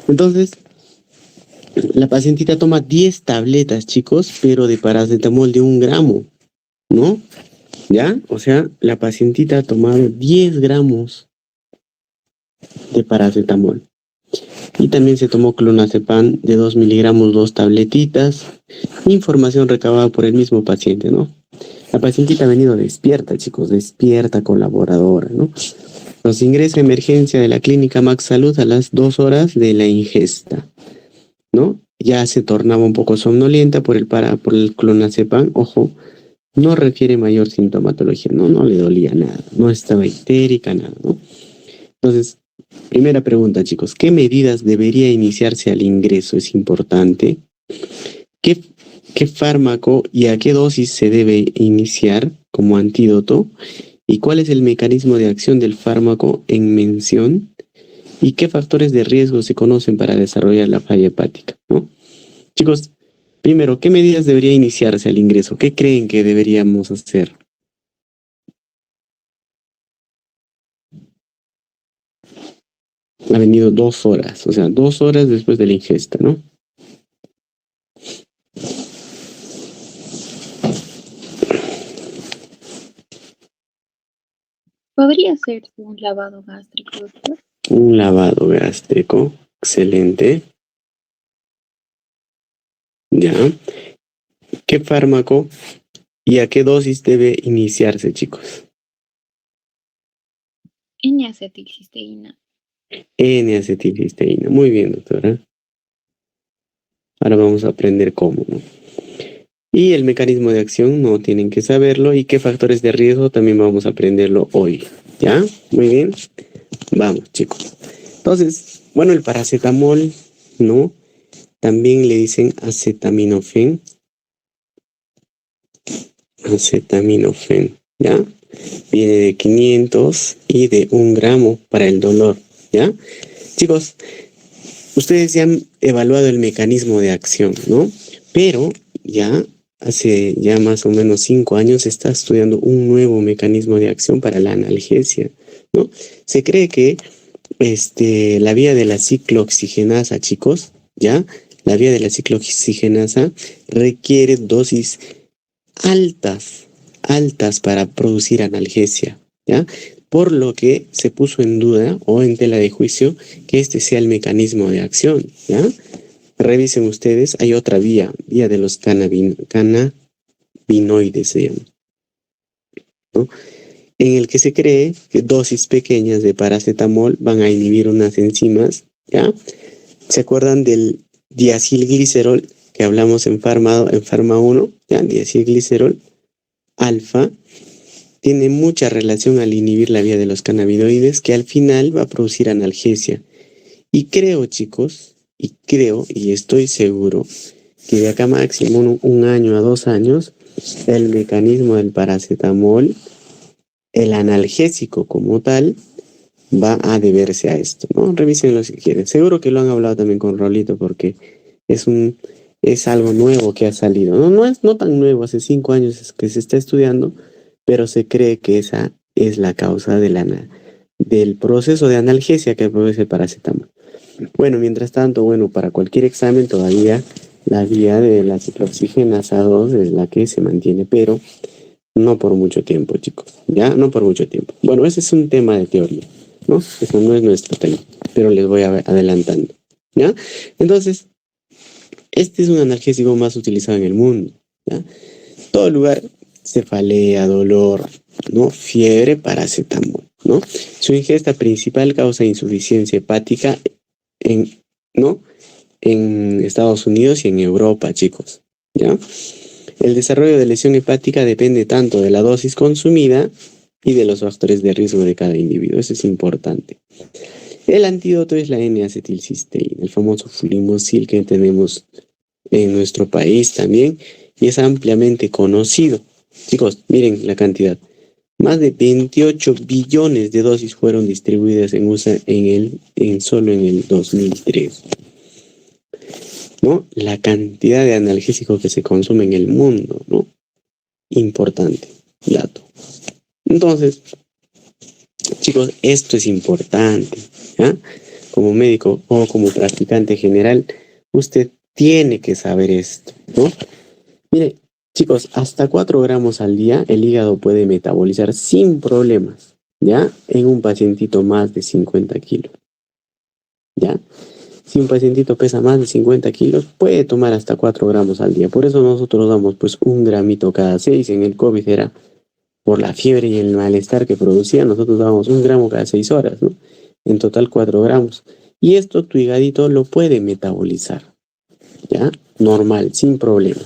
Entonces, la pacientita toma 10 tabletas, chicos, pero de paracetamol de 1 gramo, ¿no? ¿Ya? O sea, la pacientita ha tomado 10 gramos de paracetamol. Y también se tomó clonazepam de 2 miligramos, 2 tabletitas. Información recabada por el mismo paciente, ¿no? La pacientita ha venido despierta, chicos, despierta, colaboradora, ¿no? Los ingresa a emergencia de la clínica Max Salud a las 2 horas de la ingesta, ¿no? Ya se tornaba un poco somnolienta por el clonazepam, ojo, no refiere mayor sintomatología, no le dolía nada, no estaba histérica, nada, ¿no? Entonces, primera pregunta, chicos, ¿qué medidas debería iniciarse al ingreso? Es importante. ¿Qué, qué fármaco y a qué dosis se debe iniciar como antídoto? ¿Y cuál es el mecanismo de acción del fármaco en mención? ¿Y qué factores de riesgo se conocen para desarrollar la falla hepática, ¿no? Chicos, primero, ¿qué medidas debería iniciarse al ingreso? ¿Qué creen que deberíamos hacer? Ha venido 2 horas, o sea, 2 horas después de la ingesta, ¿no? ¿Podría ser un lavado gástrico, doctor? Un lavado gástrico, excelente. Ya. ¿Qué fármaco y a qué dosis debe iniciarse, chicos? N-acetilcisteína. N-acetilcisteína. Muy bien, doctora. Ahora vamos a aprender cómo, ¿no? Y el mecanismo de acción no tienen que saberlo. Y qué factores de riesgo también vamos a aprenderlo hoy. ¿Ya? Muy bien. Vamos, chicos. Entonces, bueno, el paracetamol, ¿no? También le dicen acetaminofén. Acetaminofén, ¿ya? Viene de 500 y de 1 gramo para el dolor, ¿ya? Chicos, ustedes ya han evaluado el mecanismo de acción, ¿no? Pero ya hace ya más o menos 5 años se está estudiando un nuevo mecanismo de acción para la analgesia, ¿no? Se cree que la vía de la ciclooxigenasa, chicos, ¿ya? La vía de la ciclooxigenasa requiere dosis altas, altas para producir analgesia, ¿ya? Por lo que se puso en duda o en tela de juicio que este sea el mecanismo de acción, ¿ya? Revisen ustedes, hay otra vía de los cannabinoides, se llama, ¿no? En el que se cree que dosis pequeñas de paracetamol van a inhibir unas enzimas, ¿ya? ¿Se acuerdan del diacilglicerol que hablamos en Pharma 1? ¿Ya? Diacilglicerol alfa tiene mucha relación al inhibir la vía de los cannabinoides que al final va a producir analgesia. Y creo, chicos, y estoy seguro que de acá máximo 1 año a 2 años, el mecanismo del paracetamol, el analgésico como tal, va a deberse a esto, ¿no? Revísenlo si quieren. Seguro que lo han hablado también con Rolito porque es algo nuevo que ha salido. No tan nuevo, hace 5 años es que se está estudiando, pero se cree que esa es la causa del proceso de analgesia que produce el paracetamol. Bueno, mientras tanto, bueno, para cualquier examen todavía la vía de la ciclooxigenasa 2 es la que se mantiene, pero no por mucho tiempo, chicos. Ya, no por mucho tiempo. Bueno, ese es un tema de teoría, ¿no? Eso no es nuestro tema, pero les voy adelantando, ¿ya? Entonces, este es un analgésico más utilizado en el mundo, ¿ya? Todo lugar, cefalea, dolor, ¿no? Fiebre, paracetamol, ¿no? Su ingesta principal causa insuficiencia hepática en, ¿no? En Estados Unidos y en Europa, chicos, ¿ya? El desarrollo de lesión hepática depende tanto de la dosis consumida y de los factores de riesgo de cada individuo. Eso es importante. El antídoto es la N-acetilcisteína, el famoso fluimosil que tenemos en nuestro país también y es ampliamente conocido. Chicos, miren la cantidad. Más de 28 billones de dosis fueron distribuidas en USA solo en el 2003. ¿No? La cantidad de analgésicos que se consume en el mundo, ¿no? Importante dato. Entonces, chicos, esto es importante, ¿ya? como médico o como practicante general, usted tiene que saber esto, ¿no? Mire, chicos, hasta 4 gramos al día el hígado puede metabolizar sin problemas, ¿ya? En un pacientito más de 50 kilos, ¿ya? Si un pacientito pesa más de 50 kilos, puede tomar hasta 4 gramos al día. Por eso nosotros damos pues 1 gramito cada 6. En el COVID era por la fiebre y el malestar que producía, nosotros dábamos 1 gramo cada 6 horas, ¿no? En total 4 gramos. Y esto tu hígado lo puede metabolizar, ¿ya? Normal, sin problema.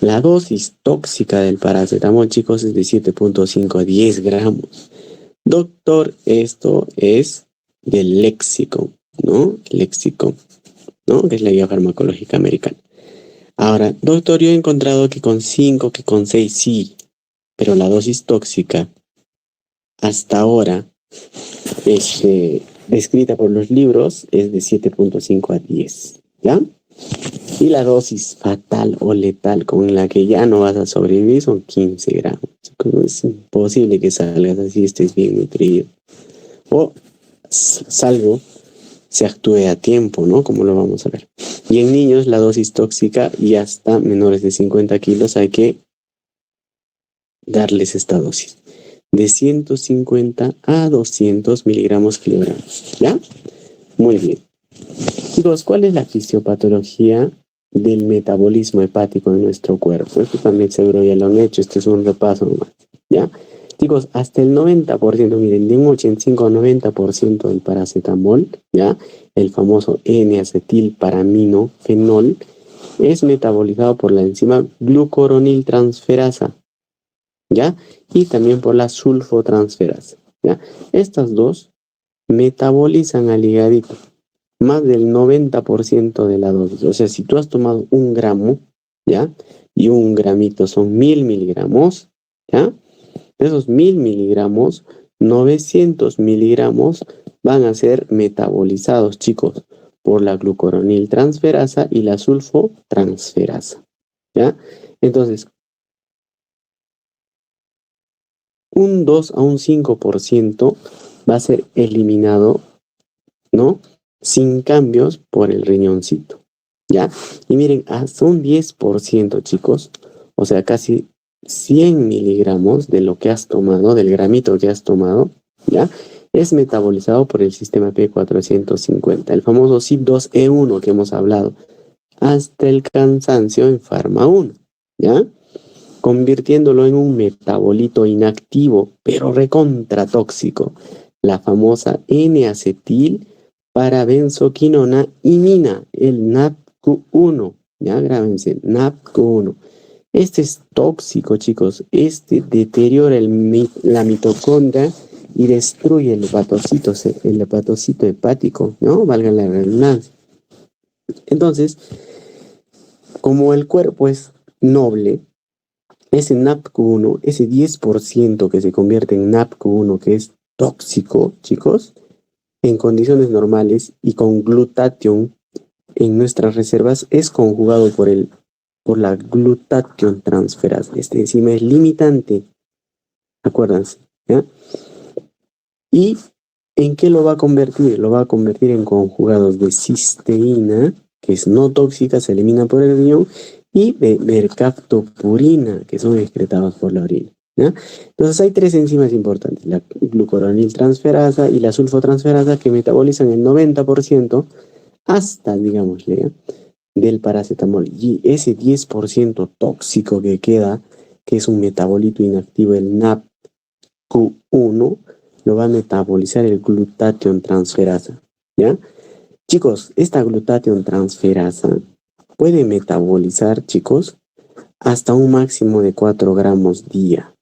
La dosis tóxica del paracetamol, chicos, es de 7.5 a 10 gramos. Doctor, esto es del léxico, ¿no? Léxico, ¿no? Que es la guía farmacológica americana. Ahora, doctor, yo he encontrado que con 5, que con 6 sí, pero la dosis tóxica hasta ahora, descrita por los libros, es de 7.5 a 10, ¿ya? Y la dosis fatal o letal con la que ya no vas a sobrevivir son 15 gramos. Es imposible que salgas así, estés bien nutrido. O salvo se actúe a tiempo, ¿no? Como lo vamos a ver. Y en niños la dosis tóxica y hasta menores de 50 kilos hay que darles esta dosis. De 150 a 200 miligramos kilogramos, ¿ya? Muy bien. Chicos, ¿cuál es la fisiopatología del metabolismo hepático en nuestro cuerpo? Esto también seguro ya lo han hecho, este es un repaso nomás, ¿ya? Chicos, hasta el 90%, miren, de un 85 a 90% del paracetamol, ¿ya? El famoso N-acetilparaminofenol es metabolizado por la enzima glucoroniltransferasa, ¿ya? Y también por la sulfotransferasa, ¿ya? Estas dos metabolizan al hígado más del 90% de la dosis. O sea, si tú has tomado 1 gramo, ¿ya? Y 1 gramito son 1000 miligramos, ¿ya? De esos 1000 miligramos, 900 miligramos van a ser metabolizados, chicos, por la glucoroniltransferasa y la sulfotransferasa, ¿ya? Entonces, un 2 a un 5% va a ser eliminado, ¿no? Sin cambios por el riñoncito, ¿ya? Y miren, hasta un 10%, chicos, o sea, casi 100 miligramos de lo que has tomado, del gramito que has tomado, ¿ya? Es metabolizado por el sistema P450, el famoso CYP2E1 que hemos hablado, hasta el cansancio en Pharma 1, ¿ya? Convirtiéndolo en un metabolito inactivo, pero recontratóxico, la famosa N-acetil parabenzoquinona imina, el NAPQ1, ya grábense, NAPQ1. Este es tóxico, chicos. Este deteriora la mitocondria y destruye el hepatocito hepático, ¿no? Valga la redundancia. Entonces, como el cuerpo es noble, ese NAPQ1, ese 10% que se convierte en NAPQ1, que es tóxico, chicos, en condiciones normales y con glutatión en nuestras reservas es conjugado por la glutatión transferasa. Esta enzima es limitante, acuérdense, ¿ya? ¿Y en qué lo va a convertir? Lo va a convertir en conjugados de cisteína, que es no tóxica, se elimina por el riñón, y de mercaptopurina, que son excretados por la orina, ¿ya? Entonces hay 3 enzimas importantes, la glucoroniltransferasa y la sulfotransferasa, que metabolizan el 90% hasta, digámosle, ¿ya?, del paracetamol. Y ese 10% tóxico que queda, que es un metabolito inactivo, el NAPQ1, lo va a metabolizar el glutatión transferasa, ¿ya? Chicos, esta glutatión transferasa puede metabolizar, chicos, hasta un máximo de 4 gramos día,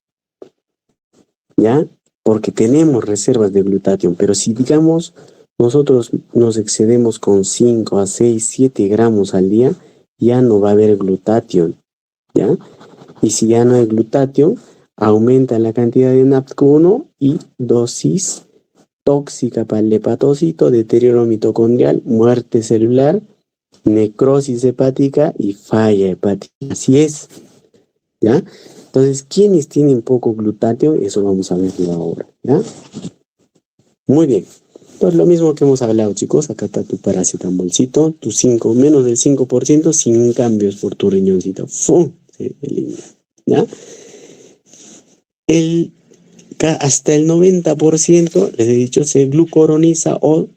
¿ya? Porque tenemos reservas de glutatión, pero si digamos nosotros nos excedemos con 5 a 6, 7 gramos al día, ya no va a haber glutatión, ¿ya? Y si ya no hay glutatión, aumenta la cantidad de NAPQ1 y dosis tóxica para el hepatocito, deterioro mitocondrial, muerte celular, necrosis hepática y falla hepática. Así es, ¿ya? Entonces, ¿quiénes tienen poco glutatión? Eso vamos a verlo ahora, ¿ya? Muy bien. Entonces, lo mismo que hemos hablado, chicos, acá está tu paracetamolcito, tu 5, menos del 5% sin cambios por tu riñoncito. ¡Fum! Se elimina, ¿ya? Hasta el 90%, les he dicho, se glucoroniza o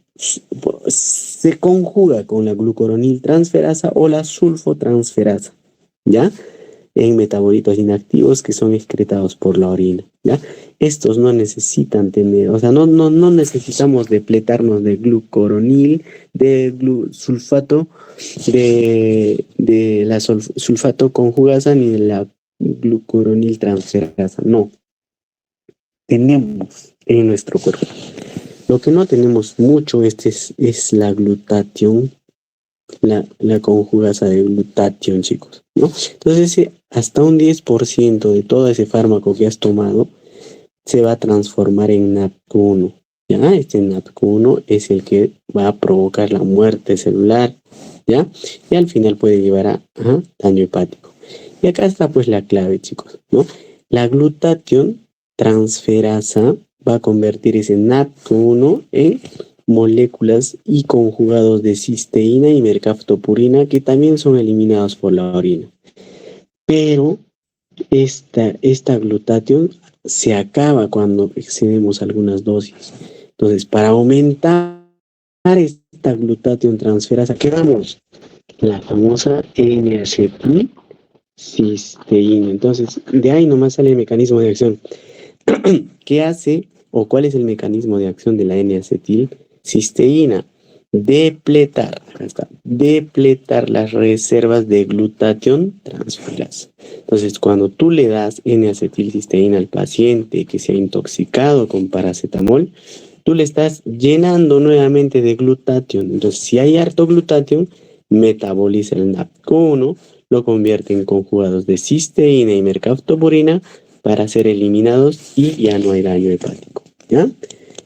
se conjuga con la glucoroniltransferasa o la sulfotransferasa, ¿ya? En metabolitos inactivos que son excretados por la orina, ¿ya? Estos no necesitan tener, o sea, no necesitamos depletarnos de glucoronil, de sulfato, de la sulfato conjugasa ni de la glucoroniltransferasa, no. Tenemos en nuestro cuerpo. Lo que no tenemos mucho es la glutatión, la conjugasa de glutatión, chicos, ¿no? Entonces, hasta un 10% de todo ese fármaco que has tomado se va a transformar en NATQ1. ¿Ya? Este NATQ1 es el que va a provocar la muerte celular, ¿ya? Y al final puede llevar a daño hepático. Y acá está pues la clave, chicos, ¿no? La glutatión transferasa va a convertir ese NATQ1 en moléculas y conjugados de cisteína y mercaptopurina que también son eliminados por la orina. Pero esta glutatión se acaba cuando excedemos algunas dosis. Entonces, para aumentar esta glutatión transferasa, ¿qué damos? La famosa N-acetilcisteína. Entonces, de ahí nomás sale el mecanismo de acción. ¿Qué hace o cuál es el mecanismo de acción de la N-acetilcisteína? Depletar las reservas de glutatión transferasa. Entonces, cuando tú le das N-acetilcisteína al paciente que se ha intoxicado con paracetamol, tú le estás llenando nuevamente de glutatión. Entonces, si hay harto glutatión, metaboliza el NATQ1, lo convierte en conjugados de cisteína y mercaptopurina para ser eliminados y ya no hay daño hepático, ¿ya?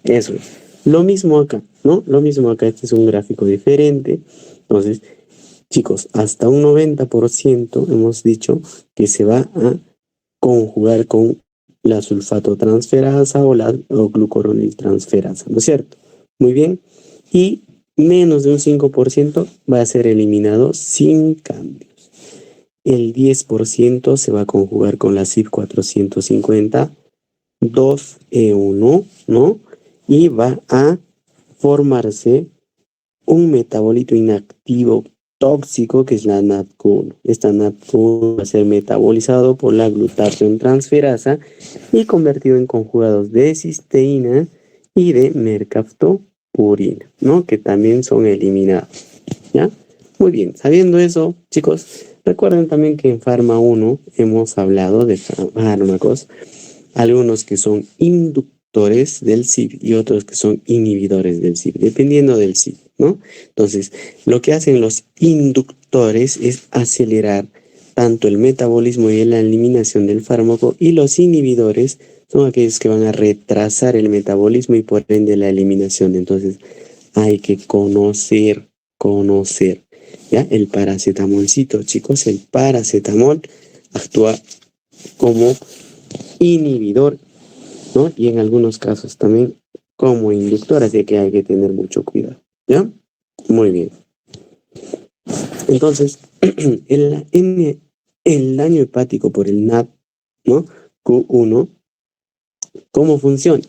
Eso es. Lo mismo acá, ¿no? Lo mismo acá, este es un gráfico diferente. Entonces, chicos, hasta un 90% hemos dicho que se va a conjugar con la sulfatotransferasa o la glucoroniltransferasa, ¿no es cierto? Muy bien. Y menos de un 5% va a ser eliminado sin cambios. El 10% se va a conjugar con la CYP450 2E1, ¿no? Y va a formarse un metabolito inactivo tóxico que es la NATQ1. Esta NATQ1 va a ser metabolizado por la glutatión transferasa y convertido en conjugados de cisteína y de mercaptopurina, ¿no? Que también son eliminados, ¿ya? Muy bien, sabiendo eso, chicos, recuerden también que en Pharma 1 hemos hablado de fármacos, algunos que son inductores del CYP y otros que son inhibidores del CYP, dependiendo del CYP, ¿no? Entonces, lo que hacen los inductores es acelerar tanto el metabolismo y la eliminación del fármaco, y los inhibidores son aquellos que van a retrasar el metabolismo y por ende la eliminación. Entonces, hay que conocer, ¿ya? El paracetamolcito, chicos, el paracetamol actúa como inhibidor, ¿no? Y en algunos casos también como inductor, así que hay que tener mucho cuidado, ¿ya? Muy bien. Entonces, el daño hepático por el NAT, ¿no? Q1, ¿cómo funciona?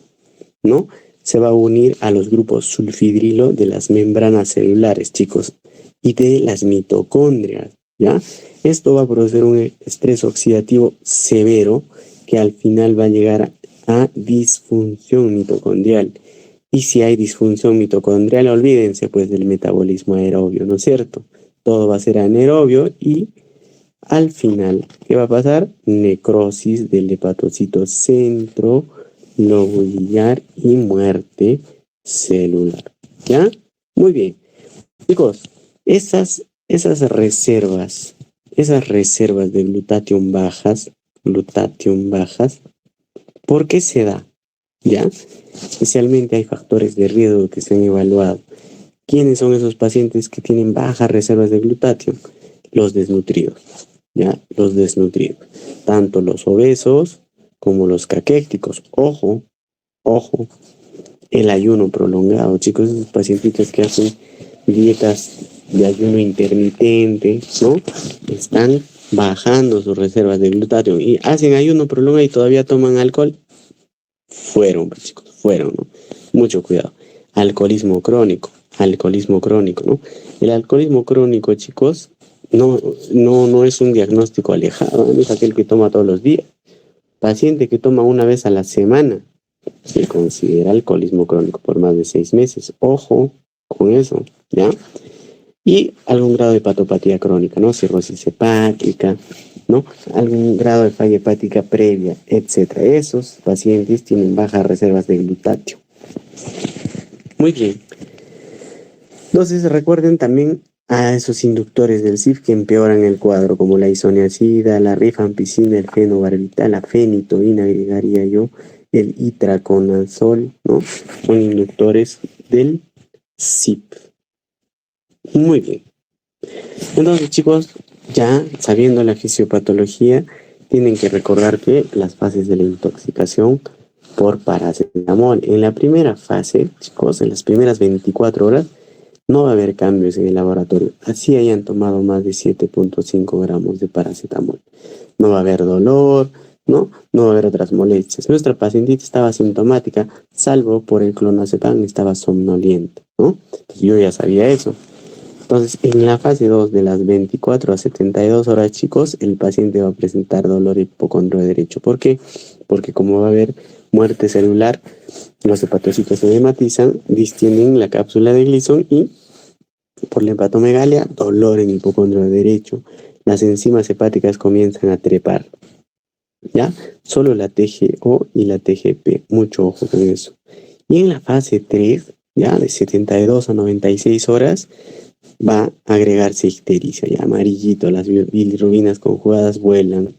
¿No? Se va a unir a los grupos sulfidrilo de las membranas celulares, chicos, y de las mitocondrias, ¿ya? Esto va a producir un estrés oxidativo severo que al final va a llegar a disfunción mitocondrial. Y si hay disfunción mitocondrial, olvídense pues del metabolismo aerobio, ¿no es cierto? Todo va a ser anaerobio y al final, ¿qué va a pasar? Necrosis del hepatocito centrolobular y muerte celular, ¿ya? Muy bien. Chicos, esas reservas de glutatión bajas, ¿por qué se da? ¿Ya? Especialmente hay factores de riesgo que se han evaluado. ¿Quiénes son esos pacientes que tienen bajas reservas de glutatión? Los desnutridos, ¿ya? Los desnutridos. Tanto los obesos como los caquéticos. Ojo, el ayuno prolongado, chicos, esos pacientitos que hacen dietas de ayuno intermitente, ¿no? Están bajando sus reservas de glutatión y hacen ayuno prolongado y todavía toman alcohol. Fueron, pues, chicos, fueron, ¿no? Mucho cuidado. Alcoholismo crónico, ¿no? El alcoholismo crónico, chicos, no es un diagnóstico alejado, no es aquel que toma todos los días. Paciente que toma una vez a la semana se considera alcoholismo crónico por más de 6 meses. Ojo con eso, ¿ya? Y algún grado de hepatopatía crónica, ¿no? Cirrosis hepática, ¿no? Algún grado de falla hepática previa, etcétera. Esos pacientes tienen bajas reservas de glutatio. Muy bien. Entonces recuerden también a esos inductores del CIF que empeoran el cuadro, como la isoniazida, la rifampicina, el fenobarbital, la fenitoína, agregaría yo, el itraconazol, ¿no? Son inductores del CIF. Muy bien. Entonces, chicos, ya sabiendo la fisiopatología, tienen que recordar que las fases de la intoxicación por paracetamol. En la primera fase, chicos, en las primeras 24 horas, no va a haber cambios en el laboratorio. Así hayan tomado más de 7.5 gramos de paracetamol. No va a haber dolor, ¿no? No va a haber otras molestias. Nuestra pacientita estaba asintomática, salvo por el clonazepam, estaba somnoliente, ¿no? Entonces, yo ya sabía eso. Entonces, en la fase 2 de las 24 a 72 horas, chicos, el paciente va a presentar dolor hipocondrio derecho. ¿Por qué? Porque como va a haber muerte celular, los hepatocitos se hematizan, distienden la cápsula de Gleason y por la hepatomegalia, dolor en hipocondrio derecho. Las enzimas hepáticas comienzan a trepar, ¿ya? Solo la TGO y la TGP. Mucho ojo con eso. Y en la fase 3, ya de 72 a 96 horas, va a agregarse ictericia, ya amarillito, las bilirrubinas conjugadas vuelan,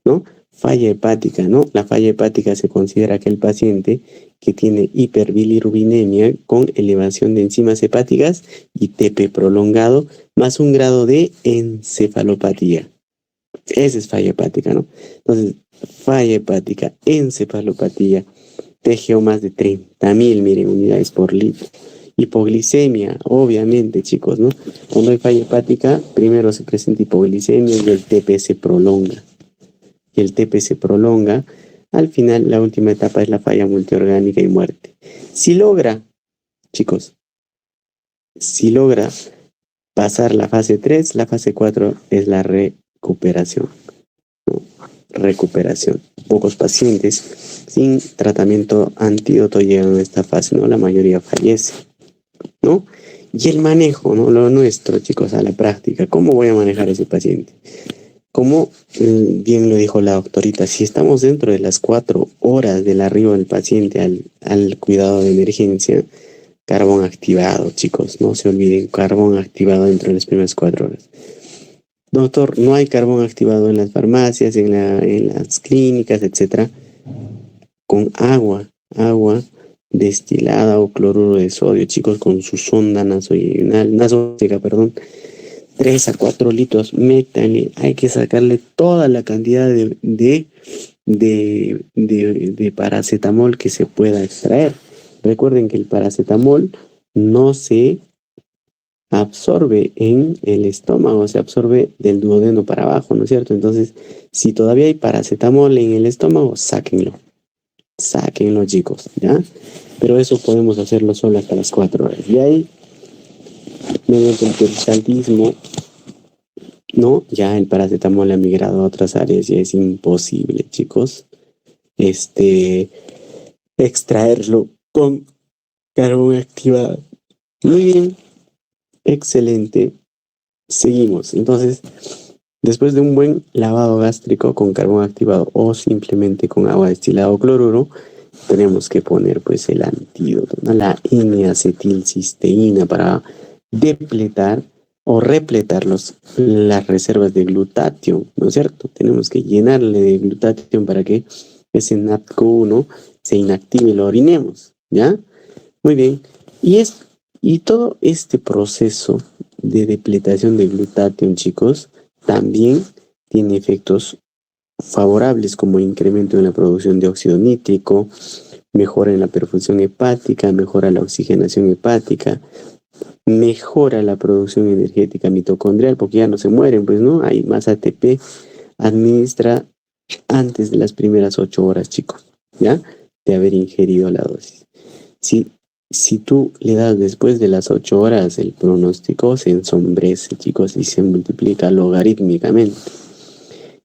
¿no? Falla hepática, ¿no? La falla hepática se considera aquel paciente que tiene hiperbilirrubinemia con elevación de enzimas hepáticas y TP prolongado, más un grado de encefalopatía. Esa es falla hepática, ¿no? Entonces, falla hepática, encefalopatía, TGO más de 30.000, miren, unidades por litro. Hipoglicemia, obviamente, chicos, ¿no? Cuando hay falla hepática, primero se presenta hipoglicemia y el TP se prolonga. Al final, la última etapa es la falla multiorgánica y muerte. Si logra, chicos, pasar la fase 3, la fase 4 es la recuperación, ¿no? Recuperación. Pocos pacientes sin tratamiento antídoto llegan a esta fase, ¿no? La mayoría fallece, ¿no? Y el manejo, ¿no? Lo nuestro, chicos, a la práctica. ¿Cómo voy a manejar a ese paciente? Como bien lo dijo la doctorita, si estamos dentro de las 4 horas del arribo del paciente al cuidado de emergencia, carbón activado, chicos, no se olviden, carbón activado dentro de las primeras 4 horas. Doctor, no hay carbón activado en las farmacias, en las clínicas, etcétera. Con agua destilada o cloruro de sodio, chicos, con su sonda nasogénica, 3 a 4 litros, métanle, hay que sacarle toda la cantidad de paracetamol que se pueda extraer. Recuerden que el paracetamol no se absorbe en el estómago, se absorbe del duodeno para abajo, ¿no es cierto? Entonces, si todavía hay paracetamol en el estómago, sáquenlo, chicos, ¿ya? Pero eso podemos hacerlo solo hasta las 4 horas. Y ahí, mediante el peristaltismo, ¿no? Ya el paracetamol ha migrado a otras áreas y es imposible, chicos, extraerlo con carbón activado. Muy bien, excelente. Seguimos. Entonces, después de un buen lavado gástrico con carbón activado o simplemente con agua destilada o cloruro, tenemos que poner pues el antídoto, ¿no? La N-acetilcisteína para depletar o repletar las reservas de glutatión, ¿no es cierto? Tenemos que llenarle de glutatión para que ese NATCO1 se inactive y lo orinemos, ¿ya? Muy bien. Y todo este proceso de depletación de glutatión, chicos, también tiene efectos favorables como incremento en la producción de óxido nítrico, mejora en la perfusión hepática, mejora la oxigenación hepática, mejora la producción energética mitocondrial, porque ya no se mueren, pues, ¿no? Hay más ATP, administra antes de las primeras 8 horas, chicos, ¿ya? De haber ingerido la dosis. Si tú le das después de las 8 horas, el pronóstico se ensombrece, chicos, y se multiplica logarítmicamente.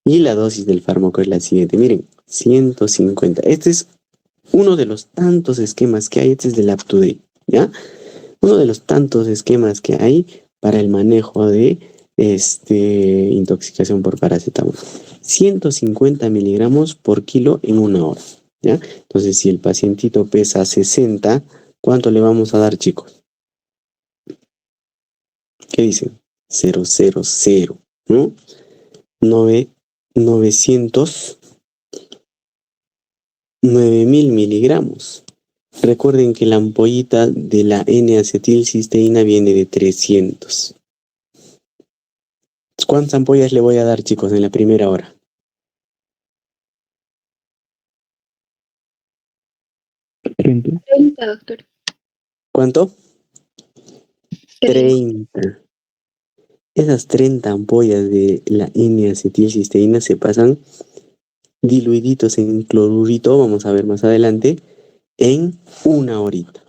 Y la dosis del fármaco es la siguiente, miren, 150. Este es uno de los tantos esquemas que hay, este es del UpToDate, ¿ya? Uno de los tantos esquemas que hay para el manejo de intoxicación por paracetamol. 150 miligramos por kilo en 1 hora, ¿ya? Entonces, si el pacientito pesa 60, ¿cuánto le vamos a dar, chicos? ¿Qué dicen? 000, ¿no? 9.000 miligramos. Recuerden que la ampollita de la N-acetilcisteína viene de 300. ¿Cuántas ampollas le voy a dar, chicos, en la primera hora? 30, doctor. ¿Cuánto? 30. Esas 30 ampollas de la N-acetilcisteína se pasan diluiditos en clorurito, vamos a ver más adelante, en 1 horita.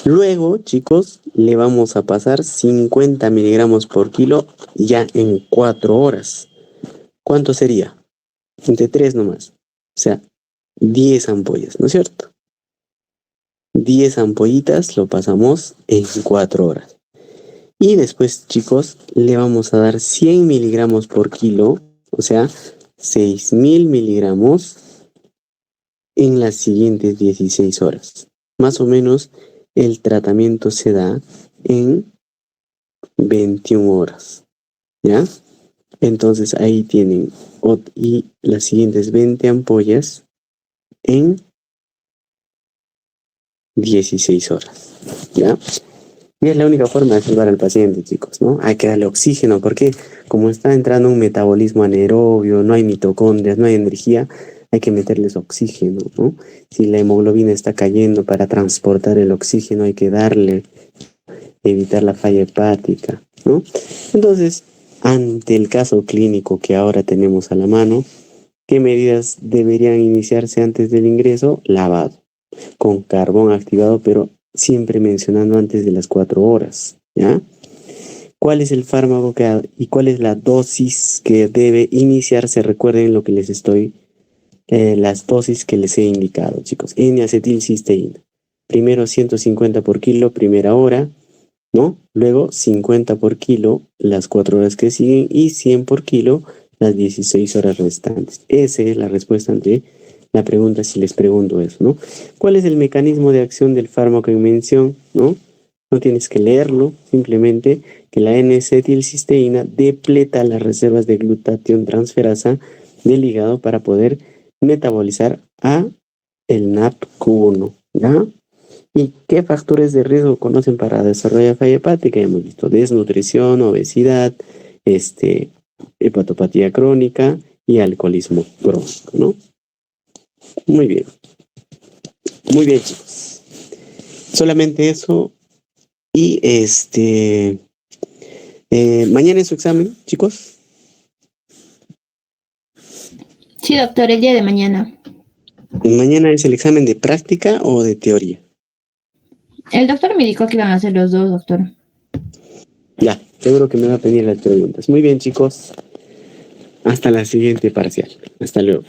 Luego, chicos, le vamos a pasar 50 miligramos por kilo ya en 4 horas. ¿Cuánto sería? Entre 3 nomás. O sea, 10 ampollas, ¿no es cierto? 10 ampollitas lo pasamos en 4 horas. Y después, chicos, le vamos a dar 100 miligramos por kilo, o sea, 6.000 miligramos en las siguientes 16 horas. Más o menos el tratamiento se da en 21 horas, ¿ya? Entonces ahí tienen y las siguientes 20 ampollas en 16 horas, ¿ya? Y es la única forma de salvar al paciente, chicos, ¿no? Hay que darle oxígeno porque como está entrando un metabolismo anaerobio, no hay mitocondrias, no hay energía, hay que meterles oxígeno, ¿no? Si la hemoglobina está cayendo para transportar el oxígeno, hay que darle, evitar la falla hepática, ¿no? Entonces, ante el caso clínico que ahora tenemos a la mano, ¿qué medidas deberían iniciarse antes del ingreso? Lavado, con carbón activado, pero siempre mencionando antes de las 4 horas, ¿ya? ¿Cuál es el fármaco y cuál es la dosis que debe iniciarse? Recuerden lo que les estoy, las dosis que les he indicado, chicos. N-acetilcisteína. Primero 150 por kilo, primera hora, ¿no? Luego 50 por kilo las 4 horas que siguen y 100 por kilo las 16 horas restantes. Esa es la respuesta ante la pregunta si les pregunto eso, ¿no? ¿Cuál es el mecanismo de acción del fármaco en mención, ¿no? No tienes que leerlo, simplemente que la N-acetilcisteína depleta las reservas de glutatión transferasa del hígado para poder metabolizar a el NAP-Q1, ¿ya? ¿Y qué factores de riesgo conocen para desarrollar falla hepática? Hemos visto desnutrición, obesidad, hepatopatía crónica y alcoholismo crónico, ¿no? Muy bien. Muy bien, chicos. Solamente eso. Y mañana es su examen, chicos. Sí, doctor, el día de mañana. ¿Mañana es el examen de práctica o de teoría? El doctor me dijo que iban a hacer los dos, doctor. Ya, seguro que me va a pedir las preguntas. Muy bien, chicos. Hasta la siguiente parcial. Hasta luego.